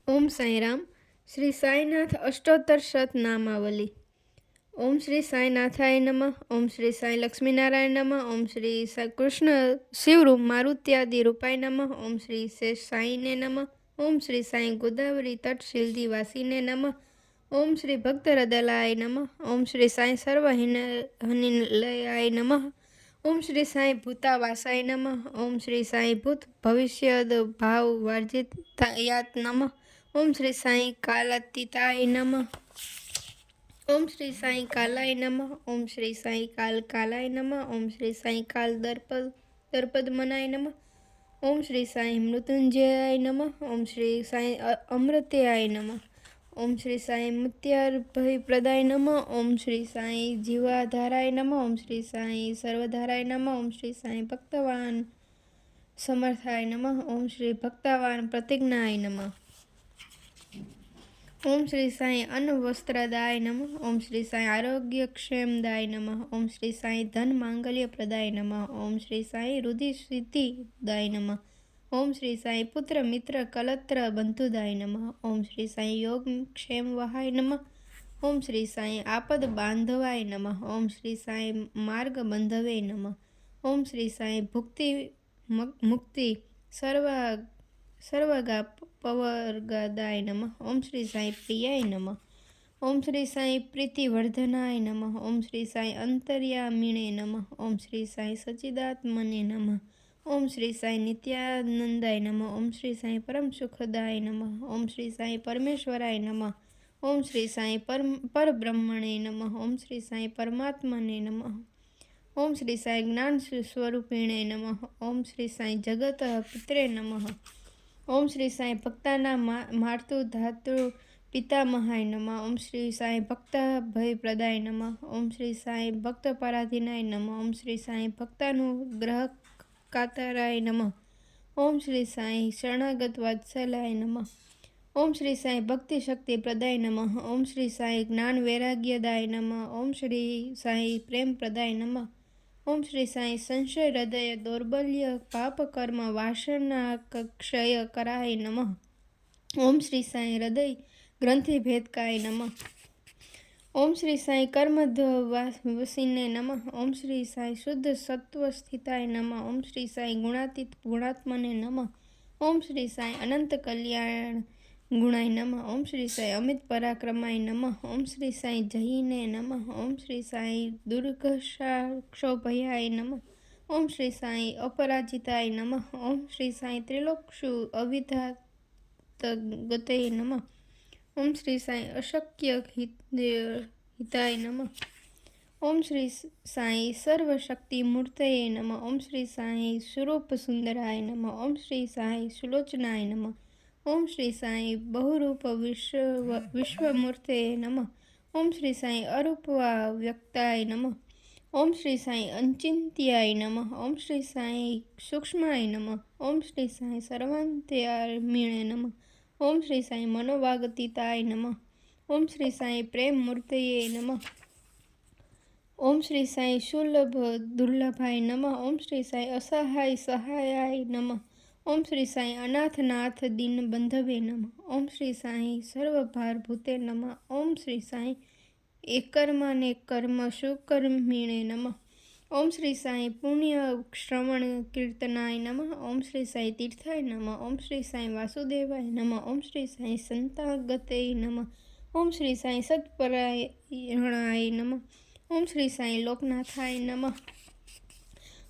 ओम साईराम। श्री साईनाथ अष्टोत्तर शत नामावली। ओम श्री साईनाथाय नमः। ओम श्री साई लक्ष्मी नारायण नमः। ओम श्री साई कृष्ण शिवरूप मारुत्यादि रूपाय नमः। ओम श्री शेष साई ने नमः। ओम श्री साई गोदावरी तट शिल्दी वासी ने नमः। ओम श्री भक्त हृदयाय नमः। ओम श्री साई सर्वहिनलयाय नमः। ओम श्री साई भूतावासाय नमः। ओम श्री साई भूत भविष्य भाव वर्जितायात नमः। ओम श्री साई कालातीताय नमः। ओम श्री साई कालाय नमः। ओम श्री साई काल कालाय नमः। ओम श्री साई काल दर्पद मनाय नमः। ओम श्री साई मृत्युंजयाय नमः। ओम श्री साई अमृत्याय नमः। ओम श्री साई मुत्याभय प्रदाय नमः। ओम श्री साई जीवाधाराय नमः। ओम श्री साई सर्वधाराय नमः। ओम श्री साई भक्तवान समर्थाय नमः। ओम श्री भक्तवान प्रतिज्ञाय नमः। ओम श्री साई अन्न वस्त्रदाय नमः। ओम श्री साई आरोग्य क्षेमदाय नमः। ओम श्री साई धन मांगल्य प्रदाय नमः। ओम श्री साई रुधि सिद्धिदाय नमः। ओम श्री साई पुत्र मित्र कलत्र बंधुदाय नमः। ओम श्री साई योग क्षेम वहाय नमः। ओम श्री साई आपद बांधवाय नमः। ओम श्री साई मार्ग बंधवे नमः। ओम श्री साई भुक्ति मुक्ति सर्वगा पवर्गदाय नमः। ओम श्री साई प्रियाय नमः। ओम श्री साई प्रीतिवर्धनाय नमः। ओम श्री साई अंतर्यामिणे नमः। ओम श्री साई सच्चिदात्मने नमः। ओम श्री साई नित्यानंदाय नमः। ओम श्री साई परम सुखदाय नमः। ओम श्री साई परमेश्वराय नमः। ओम श्री साई परब्रह्मणे नमः। ओम श्री साई परमात्मने नमः। ओम श्री साई ज्ञान स्वरूपिणे नमः। ओम श्री साई जगत पित्रे नमः। ओम श्री साई भक्ताना मातृ धातृ पितामहाय नमः। ओम श्री साई भक्त भय प्रदाय नमः। ओम श्री साई भक्त पराधीनाय नमः। ओम श्री साई भक्तानुग्रह कातराय नमः। ओम श्री साई शरणागत वात्सलाय नमः। ओम श्री साई भक्ति शक्ति प्रदाय नमः। ओम श्री साई ज्ञान वैराग्यदाय नमः। ओम श्री साई प्रेम प्रदाय नमः। ओम श्री साई संशय हृदय दौर्बल्य पाप कर्म वासना क्षय कराय नमः। ओम श्री साई हृदय ग्रंथि भेदकाय नमः। ओम श्री साई कर्म वसीने नमः। ओम श्री साई शुद्ध सत्व स्थिताय नमः। ओम श्री साई गुणातीत गुणात्मने नमः। ओम श्री साई अनंत कल्याण गुणाय नमः। ओम श्री साई अमित पराक्रमाय नमः। ओम श्री साई जयिने नमः। ओम श्री साई दुर्गक्षोभयाय नमः। ओम श्री साई अपराजिताय नमः। ओम श्री साई त्रिलोक्षु अविधात गते नमः। ओम श्री साई अशक्य हिताय नमः। ओम श्री साई सर्वशक्ति मूर्तये नमः। ओम श्री साई स्वरूप सुंदराय नमः। ओम श्री साई सुलोचनाय नमः। ओम श्री साई बहुरूप विश्वमूर्ते नमः। ओम श्री साई अरूपवा व्यक्ताय नमः। ओम श्री साई अचिंत्याय नमः। ओम श्री साई सूक्ष्माय नमः। ओम श्री साई सर्वांतर्यामिणे नमः। ओम श्री साई मनोवागतीताय नमः। ओम श्री साई प्रेम मूर्तये नमः। ओम श्री साई सुलभ दुर्लभाय नमः। ओम श्री साई असहाय सहायाय नमः। ओम श्री साई अनाथनाथ दीन बंधवे नमः। ओम श्री साई सर्वभारभूते नमः। ओम श्री साई एकर्माने कर्म सुकर्मिणे नमः। ओम श्री साई पुण्य श्रवण कीर्तनाय नमः। ओम श्री साई तीर्थाय नमः। ओम श्री साई वासुदेवाय नमः। ओम श्री साई संतागते नमः। ओम श्री साई सत्परायणाय नमः। ओम श्री साई लोकनाथाय नमः।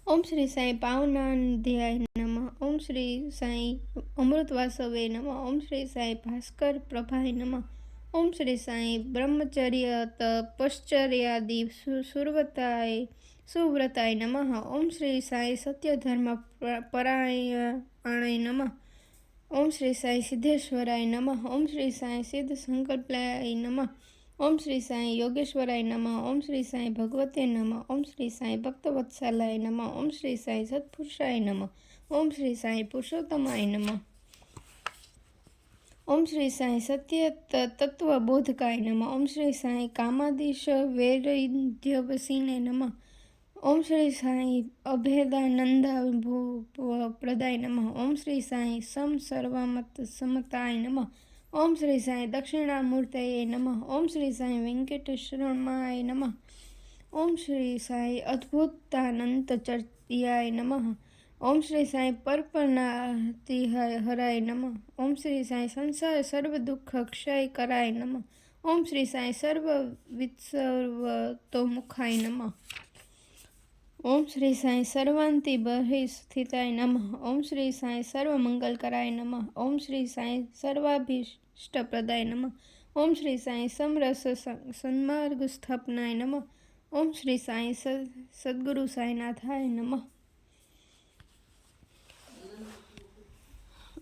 ओम श्री साई पावनाध्याय नमः। ओम श्री साई अमृतवासवे नमः। ओम श्री साई भास्कर प्रभाय नमः। ओम श्री साई ब्रह्मचर्य तपश्चर्यादि सुव्रताय नमः। ओम श्री साई सत्य धर्म परायणाय नमः। ओम श्री साई सिद्धेश्वराय नमः। ओम श्री साई सिद्ध संकल्पाय नमः। ओम श्री साई योगेश्वराय नमः। ओम श्री साई भगवते नमः। ओम श्री साई भक्तवत्सलाय नमः। ओम श्री साई सत्पुरुषाय नमः। ओम श्री साई पुरुषोत्तमाय नमः। ओम श्री साई सत्य तत्वबोधकाय नमः। ओम श्री साई कामाधीश वैरध्यवसीने नमः। ओम श्री साई अभेदानंद प्रदाय नमः। ओम श्री साई सम सर्वमत समताय नमः। ओम श्री साई दक्षिणामूर्तये नमः। ओम श्री साई वेंकटेश्वरमाय नमः। ओम श्री साई अद्भुतानंतचर्याय नमः। ओम श्री साई परपनाति हराय नमः। ओम श्री साई संसार सर्व दुख क्षय कराय नमः। ओम श्री साई सर्व वित्सर्वतोमुखाय नमः। ओम श्री साई सर्वांति बहिस्थिताय नमः। ओम श्री साई सर्वमंगलकराय नमः। ओम श्री साई सर्वाभीष्टप्रदाय नमः। ओम श्री साई समरस सन्मार्ग स्थापनाय नमः। ओम श्री साई सद्गुरु साईनाथाय नमः।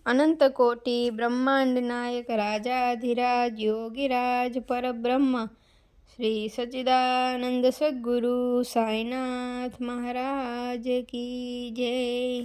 अनंत कोटि ब्रह्मांड नायक राजाधिराज योगिराज परब्रह्म श्री सच्चिदानंद सद्गुरु साईनाथ महाराज की जय।